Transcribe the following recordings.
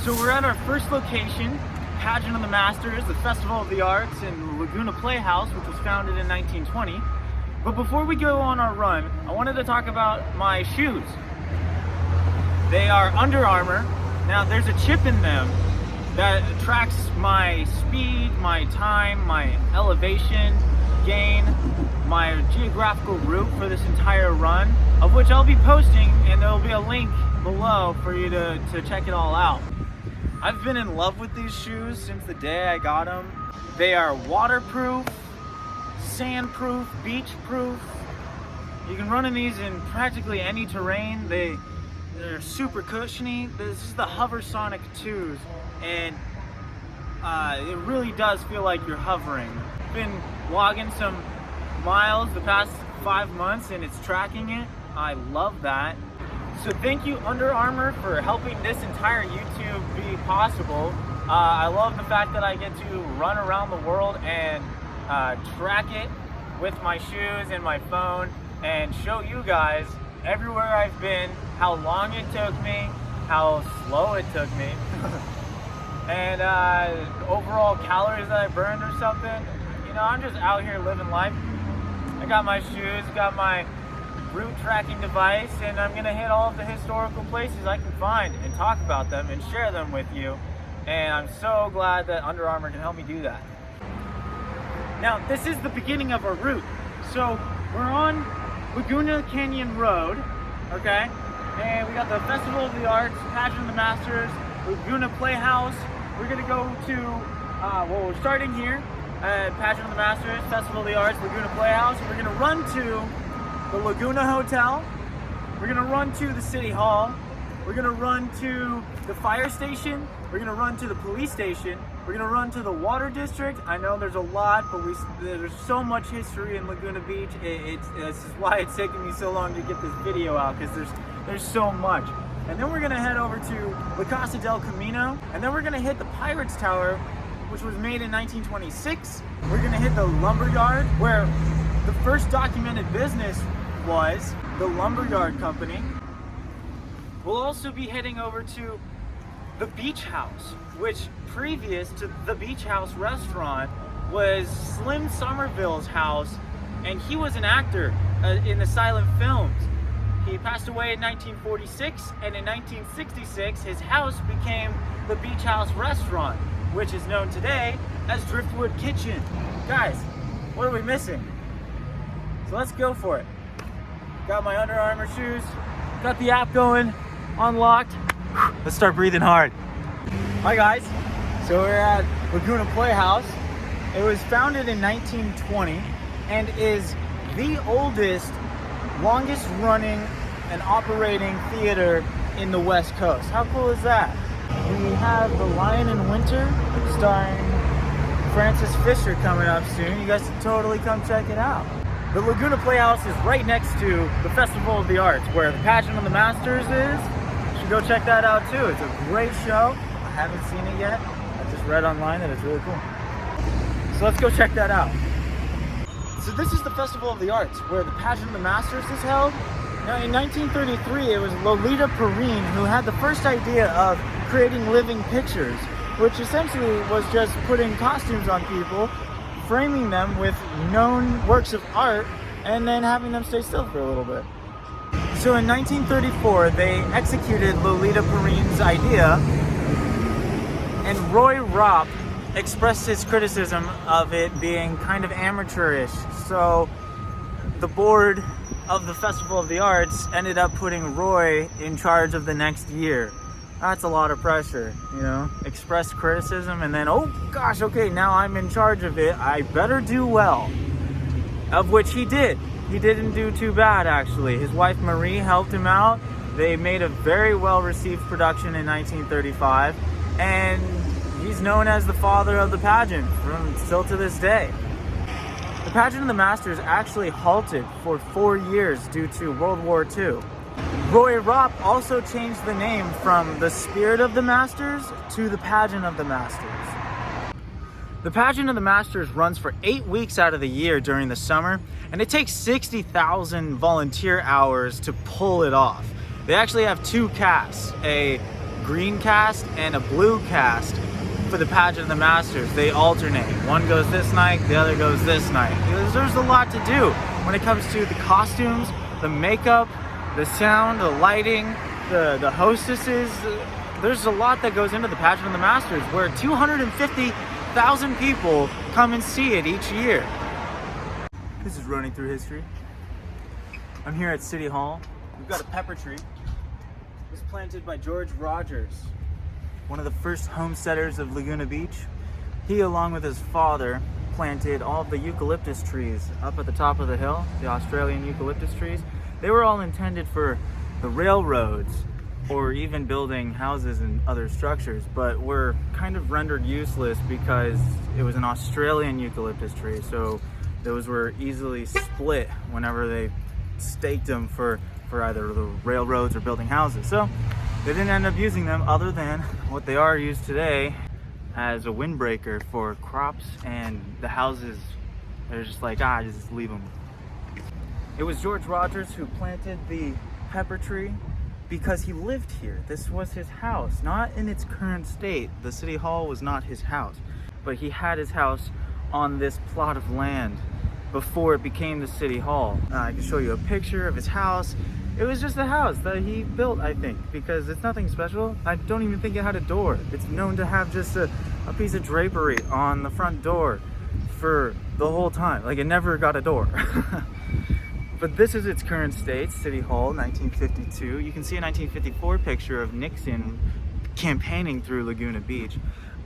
So we're at our first location, Pageant of the Masters, the Festival of the Arts in Laguna Playhouse, which was founded in 1920. But before we go on our run, I wanted to talk about my shoes. They are Under Armour. Now there's a chip in them that tracks my speed, my time, my elevation gain, my geographical route for this entire run, of which I'll be posting, and there'll be a link below for you to check it all out. I've been in love with these shoes since the day I got them. They are waterproof, sandproof, beach-proof. You can run in these in practically any terrain. They're super cushiony. This is the Hoversonic 2s, and it really does feel like you're hovering. I've been logging some miles the past 5 months, and it's tracking it. I love that. So thank you, Under Armour, for helping this entire YouTube be possible. I love the fact that I get to run around the world and track it with my shoes and my phone and show you guys everywhere I've been, how long it took me, how slow it took me, and overall calories that I burned or something. You know, I'm just out here living life. I got my shoes, got my route tracking device, and I'm gonna hit all of the historical places I can find and talk about them and share them with you. And I'm so glad that Under Armour can help me do that. Now, this is the beginning of our route. So we're on Laguna Canyon Road, okay? And we got the Festival of the Arts, Pageant of the Masters, Laguna Playhouse. We're gonna go to, well, we're starting here at Pageant of the Masters, Festival of the Arts, Laguna Playhouse. We're gonna run to the Laguna Hotel. We're gonna run to the City Hall. We're gonna run to the fire station. We're gonna run to the police station. We're gonna run to the water district. I know there's a lot, but there's so much history in Laguna Beach. This is why it's taking me so long to get this video out, because there's so much. And then we're gonna head over to the Casa Del Camino, and then we're gonna hit the Pirates Tower, which was made in 1926. We're gonna hit the Lumberyard, where the first documented business was the Lumberyard Company. We'll also be heading over to the Beach House, which previous to the Beach House restaurant was Slim Somerville's house, and he was an actor in the silent films. He passed away in 1946, and in 1966 his house became the Beach House restaurant, which is known today as Driftwood Kitchen. Guys, what are we missing? So let's go for it. Got my Under Armour shoes, got the app going, unlocked. Let's start breathing hard. Hi guys, so we're at Laguna Playhouse. It was founded in 1920 and is the oldest, longest running and operating theater in the West Coast. How cool is that? We have The Lion in Winter starring Francis Fisher coming up soon. You guys should totally come check it out. The Laguna Playhouse is right next to the Festival of the Arts, where the Pageant of the Masters is. You should go check that out too. It's a great show. I haven't seen it yet. I just read online that it's really cool. So let's go check that out. So this is the Festival of the Arts, where the Pageant of the Masters is held. Now in 1933, it was Lolita Perrine who had the first idea of creating living pictures, which essentially was just putting costumes on people, framing them with known works of art, and then having them stay still for a little bit. So in 1934, they executed Lolita Perrine's idea, and Roy Ropp expressed his criticism of it being kind of amateurish. So the board of the Festival of the Arts ended up putting Roy in charge of the next year. That's a lot of pressure, you know, express criticism and then, oh gosh, okay, now I'm in charge of it, I better do well. Of which he did. He didn't do too bad, actually. His wife Marie helped him out. They made a very well-received production in 1935, and he's known as the father of the pageant still to this day. The Pageant of the Masters actually halted for 4 years due to World War II. Roy Ropp also changed the name from the Spirit of the Masters to the Pageant of the Masters. The Pageant of the Masters runs for 8 weeks out of the year during the summer, and it takes 60,000 volunteer hours to pull it off. They actually have two casts, a green cast and a blue cast for the pageant of the masters. They alternate. One goes this night, the other goes this night. There's a lot to do when it comes to the costumes, the makeup, the sound, the lighting, the hostesses. There's a lot that goes into the pageant of the masters, where 250,000 people come and see it each year. This is running through history. I'm here at City Hall. We've got a pepper tree. It was planted by George Rogers, one of the first homesteaders of Laguna Beach. He, along with his father, planted all of the eucalyptus trees up at the top of the hill, the Australian eucalyptus trees. They were all intended for the railroads or even building houses and other structures, but were kind of rendered useless because it was an Australian eucalyptus tree, so those were easily split whenever they staked them for either the railroads or building houses. So they didn't end up using them, other than what they are used today as a windbreaker for crops, and the houses, they're just like, just leave them. It was George Rogers who planted the pepper tree because he lived here. This was his house, not in its current state. The City Hall was not his house, but he had his house on this plot of land before it became the City Hall. I can show you a picture of his house. It was just a house that he built, I think, because it's nothing special. I don't even think it had a door. It's known to have just a piece of drapery on the front door for the whole time. Like, it never got a door. But this is its current state, City Hall, 1952. You can see a 1954 picture of Nixon campaigning through Laguna Beach,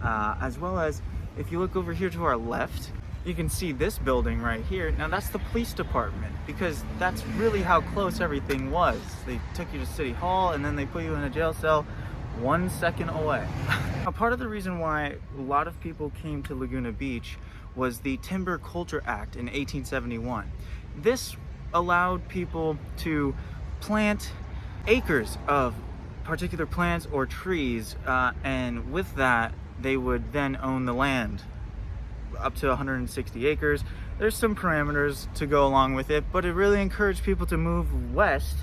as well as, if you look over here to our left, you can see this building right here. Now that's the police department, because that's really how close everything was. They took you to City Hall and then they put you in a jail cell 1 second away. Now, part of the reason why a lot of people came to Laguna Beach was the Timber Culture Act in 1871. This allowed people to plant acres of particular plants or trees, and with that they would then own the land up to 160 acres. There's some parameters to go along with it, but it really encouraged people to move west,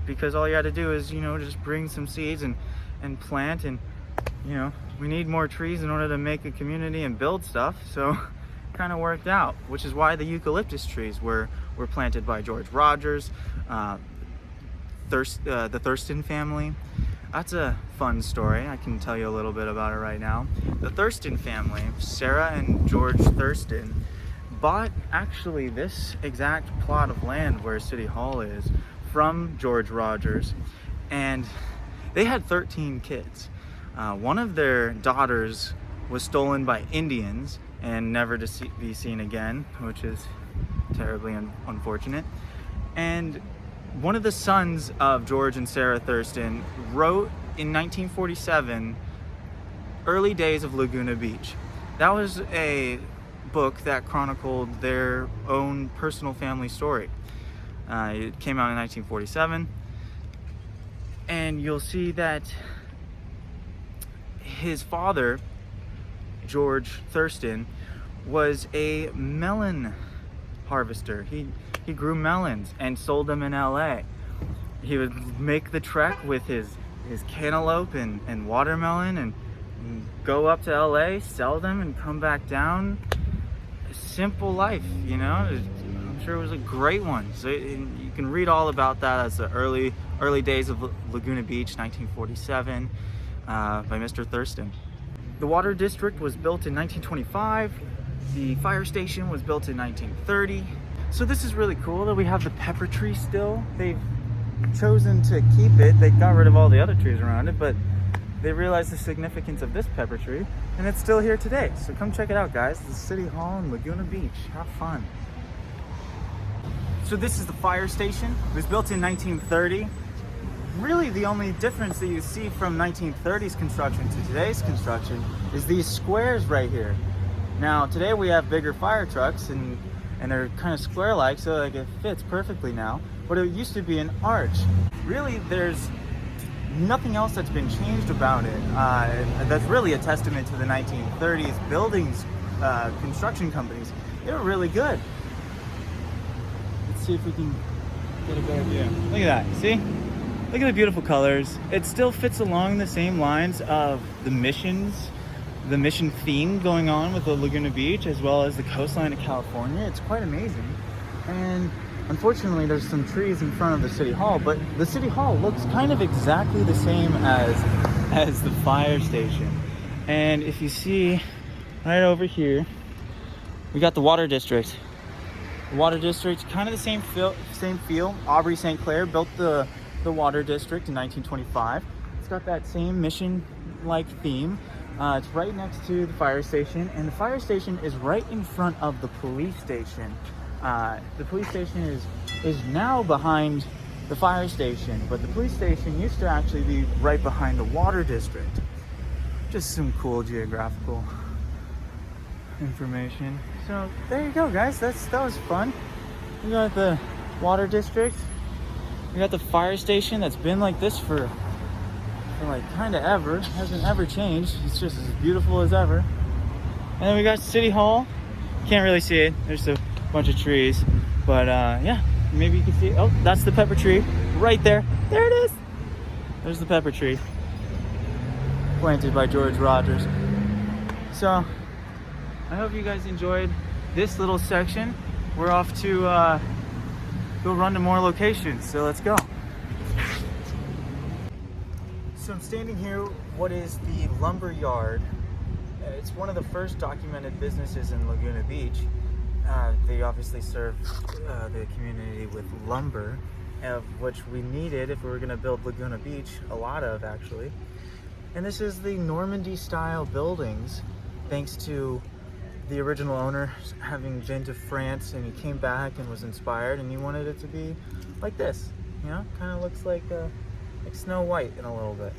because all you had to do is, just bring some seeds and plant, and we need more trees in order to make a community and build stuff, so kind of worked out, which is why the eucalyptus trees were planted by George Rogers, the Thurston family. That's a fun story. I can tell you a little bit about it right now. The Thurston family, Sarah and George Thurston, bought actually this exact plot of land where City Hall is from George Rogers, and they had 13 kids. One of their daughters was stolen by Indians and never to be seen again, which is terribly unfortunate. And one of the sons of George and Sarah Thurston wrote in 1947, Early Days of Laguna Beach. That was a book that chronicled their own personal family story. It came out in 1947, and you'll see that his father, George Thurston, was a melon harvester. He grew melons and sold them in LA. He would make the trek with his cantaloupe and watermelon and go up to LA, sell them, and come back down. A simple life, I'm sure it was a great one. So you can read all about that as the early days of Laguna Beach, 1947, by Mr. Thurston. The water district was built in 1925. The fire station was built in 1930. So this is really cool that we have the pepper tree still. They've chosen to keep it. They got rid of all the other trees around it, but they realized the significance of this pepper tree, and it's still here today. So come check it out, guys. The City Hall in Laguna Beach. Have fun. So this is the fire station. It was built in 1930. Really, the only difference that you see from 1930s construction to today's construction is these squares right here. Now, today we have bigger fire trucks, and they're kind of square-like, so like it fits perfectly now. But it used to be an arch. Really, there's nothing else that's been changed about it. That's really a testament to the 1930s buildings, construction companies. They were really good. Let's see if we can get a better view. Look at that, see? Look at the beautiful colors. It still fits along the same lines of the mission theme going on with the Laguna Beach as well as the coastline of California. It's quite amazing. And unfortunately, there's some trees in front of the City Hall, but the City Hall looks kind of exactly the same as the fire station. And if you see right over here, we got the Water District. The Water District, kind of the same feel. Aubrey St. Clair built the Water District in 1925. It's got that same mission-like theme. It's right next to the fire station, and the fire station is right in front of the police station. The police station is now behind the fire station, but the police station used to actually be right behind the Water District. Just some cool geographical information. So there you go, guys. That was fun. We got the Water District. We got the fire station that's been like this for like kind of ever. It hasn't ever changed. It's just as beautiful as ever. And then we got City Hall. Can't really see it. There's a bunch of trees, but yeah, maybe you can see it. Oh, that's the pepper tree right there. There it is. There's the pepper tree planted by George Rogers. So I hope you guys enjoyed this little section. We're off to go run to more locations, so let's go. So I'm standing here, what is the Lumberyard. It's one of the first documented businesses in Laguna Beach. They obviously serve the community with lumber, of which we needed if we were going to build Laguna Beach, a lot of actually. And this is the Normandy style buildings, thanks to the original owner having been to France, and he came back and was inspired, and he wanted it to be like this, you know, kind of looks like Snow White in a little bit.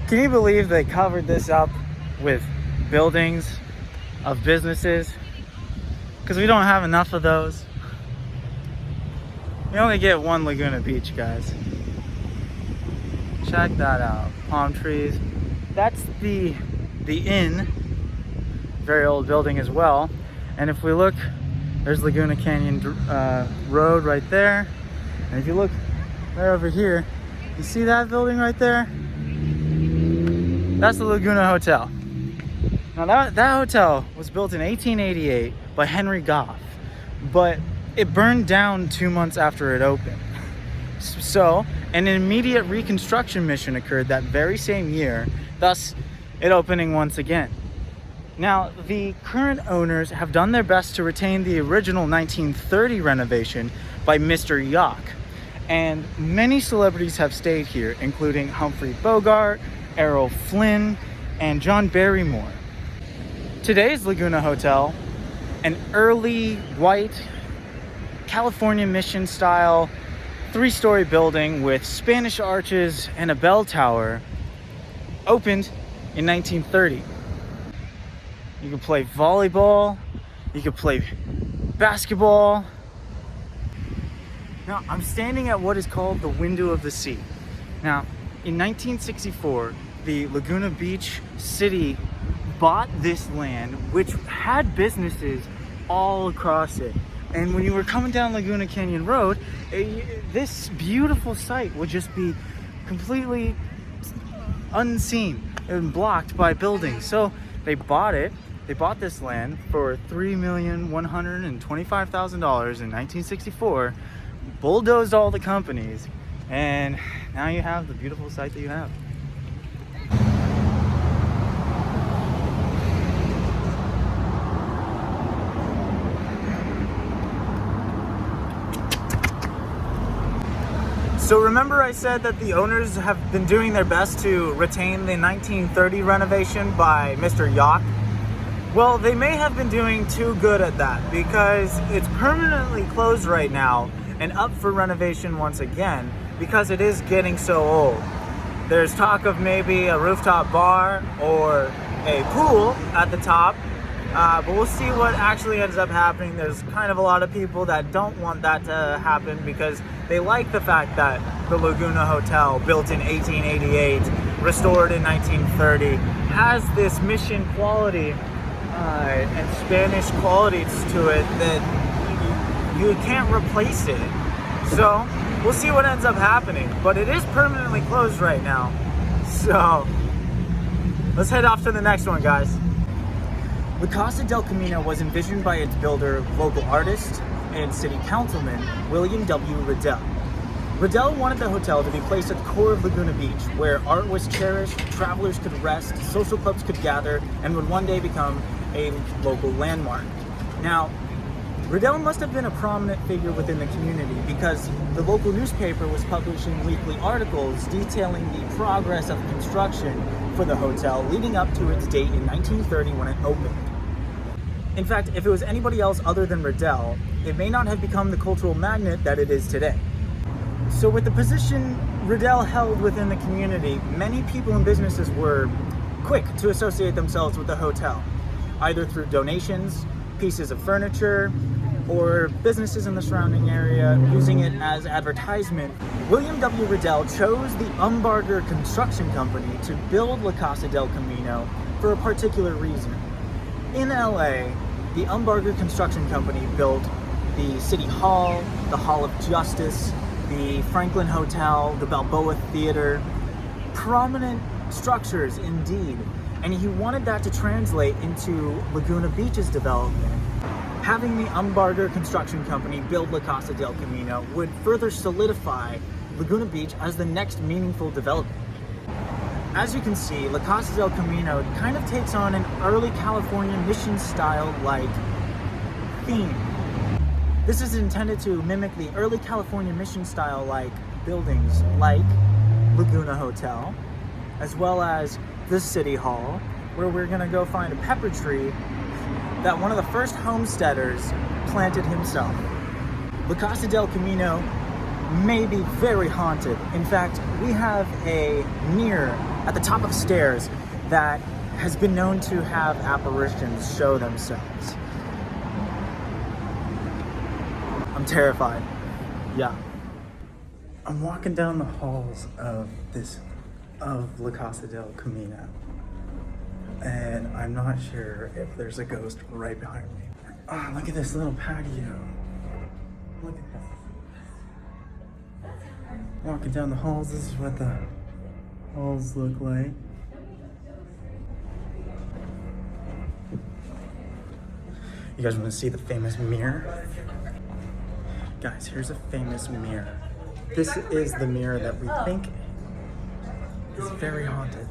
Can you believe they covered this up with buildings of businesses? Because we don't have enough of those. We only get one Laguna Beach, guys. Check that out. Palm trees. That's the inn. Very old building as well. And if we look, there's Laguna Canyon Road right there. And if you look right over here, you see that building right there? That's the Laguna Hotel. Now that hotel was built in 1888 by Henry Goff, but it burned down 2 months after it opened. So an immediate reconstruction mission occurred that very same year, thus it opening once again. Now, the current owners have done their best to retain the original 1930 renovation by Mr. Yock, and many celebrities have stayed here, including Humphrey Bogart, Errol Flynn, and John Barrymore. Today's Laguna Hotel, an early white California mission style 3-story building with Spanish arches and a bell tower, opened in 1930. You can play volleyball, you can play basketball. Now, I'm standing at what is called the Window of the Sea. Now, in 1964, the Laguna Beach city bought this land, which had businesses all across it. And when you were coming down Laguna Canyon Road, this beautiful site would just be completely unseen and blocked by buildings. So they bought it. They bought this land for $3,125,000 in 1964, bulldozed all the companies, and now you have the beautiful site that you have. So remember I said that the owners have been doing their best to retain the 1930 renovation by Mr. Yock? Well, they may have been doing too good at that, because it's permanently closed right now and up for renovation once again because it is getting so old. There's talk of maybe a rooftop bar or a pool at the top, but we'll see what actually ends up happening. There's kind of a lot of people that don't want that to happen because they like the fact that the Laguna Hotel, built in 1888, restored in 1930, has this mission quality and Spanish qualities to it that you can't replace it. So we'll see what ends up happening, but it is permanently closed right now. So let's head off to the next one, guys. The Casa del Camino was envisioned by its builder, local artist, and city councilman, William W. Riddell. Riddell wanted the hotel to be placed at the core of Laguna Beach, where art was cherished, travelers could rest, social clubs could gather, and would one day become a local landmark. Now, Riddell must have been a prominent figure within the community because the local newspaper was publishing weekly articles detailing the progress of construction for the hotel leading up to its date in 1930 when it opened. In fact, if it was anybody else other than Riddell, it may not have become the cultural magnet that it is today. So with the position Riddell held within the community, many people and businesses were quick to associate themselves with the hotel, either through donations, pieces of furniture, or businesses in the surrounding area using it as advertisement. William W. Riddell chose the Umbarger Construction Company to build La Casa del Camino for a particular reason. In LA, the Umbarger Construction Company built the City Hall, the Hall of Justice, the Franklin Hotel, the Balboa Theater, prominent structures indeed, and he wanted that to translate into Laguna Beach's development. Having the Umbarger Construction Company build La Casa del Camino would further solidify Laguna Beach as the next meaningful development. As you can see, La Casa del Camino kind of takes on an early California mission style like theme. This is intended to mimic the early California mission style like buildings like Laguna Hotel, as well as the City Hall, where we're gonna go find a pepper tree that one of the first homesteaders planted himself. La Casa del Camino may be very haunted. In fact, we have a mirror at the top of stairs that has been known to have apparitions show themselves. I'm terrified. Yeah. I'm walking down the halls of La Casa del Camino, and I'm not sure if there's a ghost right behind me. Oh, look at this little patio. Look at that. Walking down the halls, this is what the halls look like. You guys want to see the famous mirror? Guys, here's a famous mirror. This is the mirror that we think is very haunted.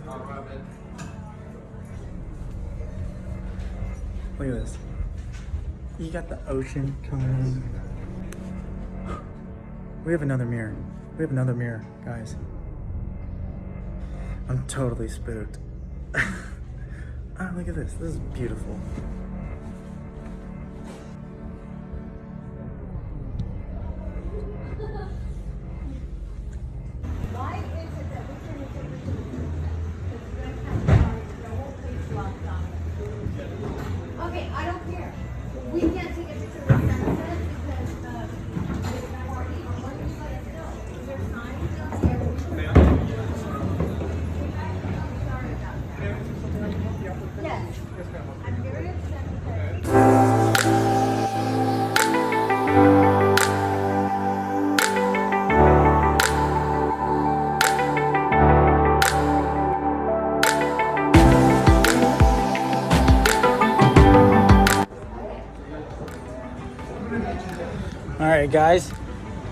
Look at this. You got the ocean coming in. We have another mirror. We have another mirror, guys. I'm totally spooked. Ah, look at this. This is beautiful. Alright guys,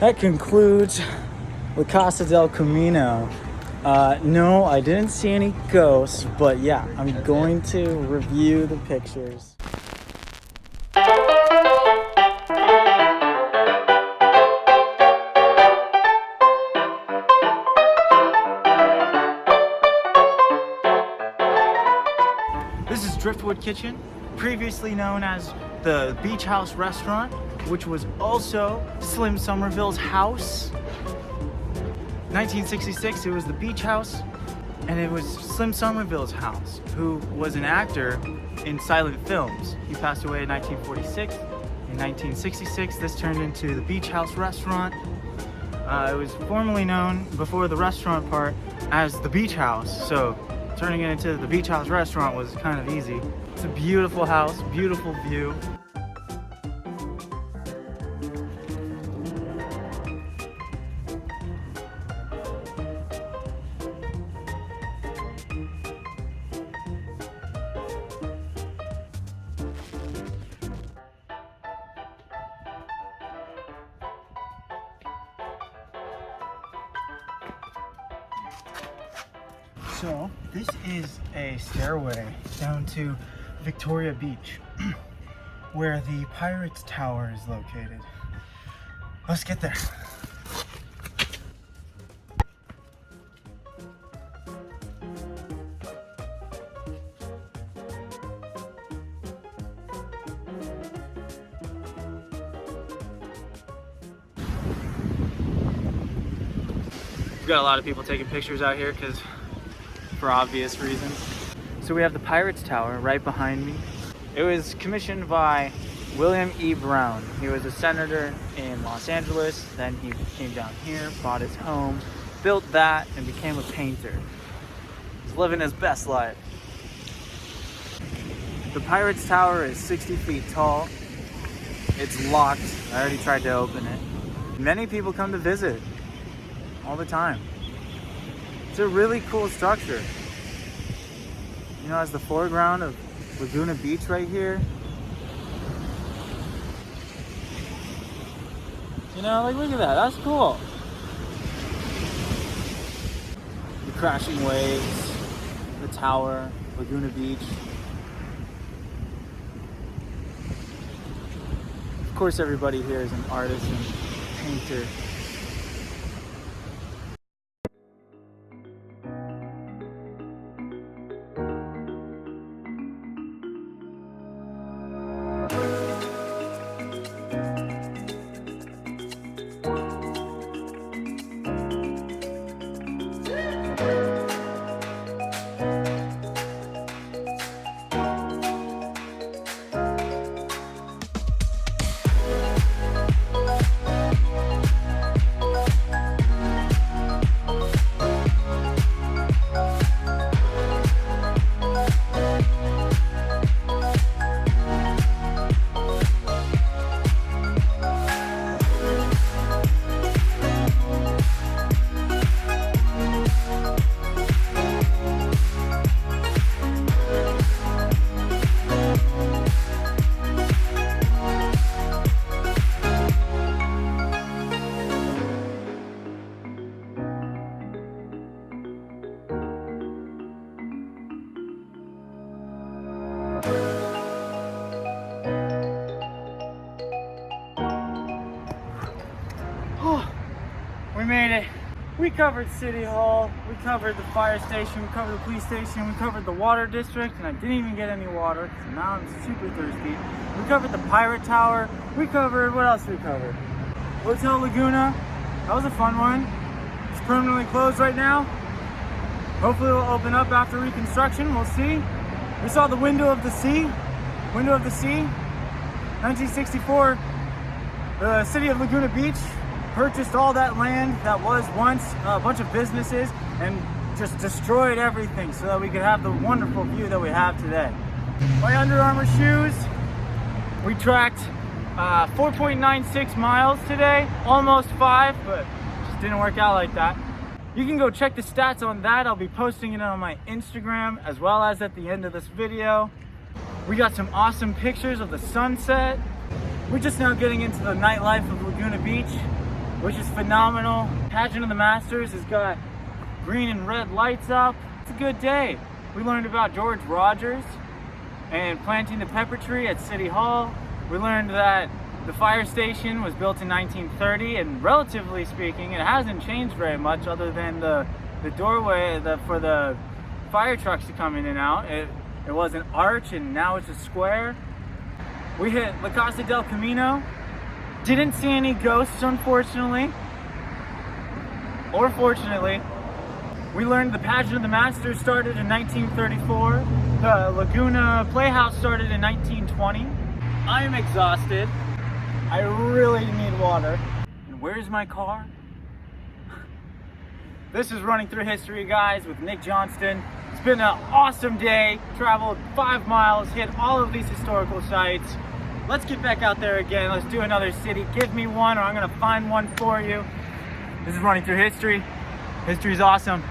that concludes La Casa del Camino. No, I didn't see any ghosts, but yeah, I'm going to review the pictures. This is Driftwood Kitchen, previously known as the Beach House Restaurant, which was also Slim Somerville's house. 1966, it was the Beach House, and it was Slim Somerville's house, who was an actor in silent films. He passed away in 1946. In 1966, this turned into the Beach House Restaurant. It was formerly known before the restaurant part as the Beach House. So turning it into the Beach House restaurant was kind of easy. It's a beautiful house, beautiful view. So this is a stairway down to Victoria Beach, where the Pirates Tower is located. Let's get there. We've got a lot of people taking pictures out here because for obvious reasons. So we have the Pirates Tower right behind me. It was commissioned by William E. Brown. He was a senator in Los Angeles. Then he came down here, bought his home, built that, and became a painter. He's living his best life. The Pirates Tower is 60 feet tall. It's locked. I already tried to open it. Many people come to visit all the time. It's a really cool structure. You know, as the foreground of Laguna Beach right here. You know, like look at that, that's cool. The crashing waves, the tower, Laguna Beach. Of course, everybody here is an artist and painter. We made it. We covered City Hall, we covered the fire station, we covered the police station, we covered the water district, and I didn't even get any water, so now I'm super thirsty. We covered the Pirate Tower, we covered, what else we covered? Hotel Laguna, that was a fun one. It's permanently closed right now. Hopefully it'll open up after reconstruction, we'll see. We saw the Window of the Sea, 1964, the city of Laguna Beach purchased all that land that was once a bunch of businesses and just destroyed everything so that we could have the wonderful view that we have today. My Under Armour shoes, we tracked 4.96 miles today, almost 5, but just didn't work out like that. You can go check the stats on that. I'll be posting it on my Instagram as well as at the end of this video. We got some awesome pictures of the sunset. We're just now getting into the nightlife of Laguna Beach, which is phenomenal. Pageant of the Masters has got green and red lights up. It's a good day. We learned about George Rogers and planting the pepper tree at City Hall. We learned that the fire station was built in 1930, and relatively speaking, it hasn't changed very much other than the doorway for the fire trucks to come in and out. It was an arch and now it's a square. We hit La Casa Del Camino. Didn't see any ghosts, unfortunately, or fortunately. We learned the Pageant of the Masters started in 1934. The Laguna Playhouse started in 1920. I am exhausted. I really need water. And where's my car? This is Running Through History, guys, with Nick Johnston. It's been an awesome day. Traveled 5 miles, hit all of these historical sites. Let's get back out there again. Let's do another city. Give me one, or I'm gonna find one for you. This is Running Through History. History's awesome.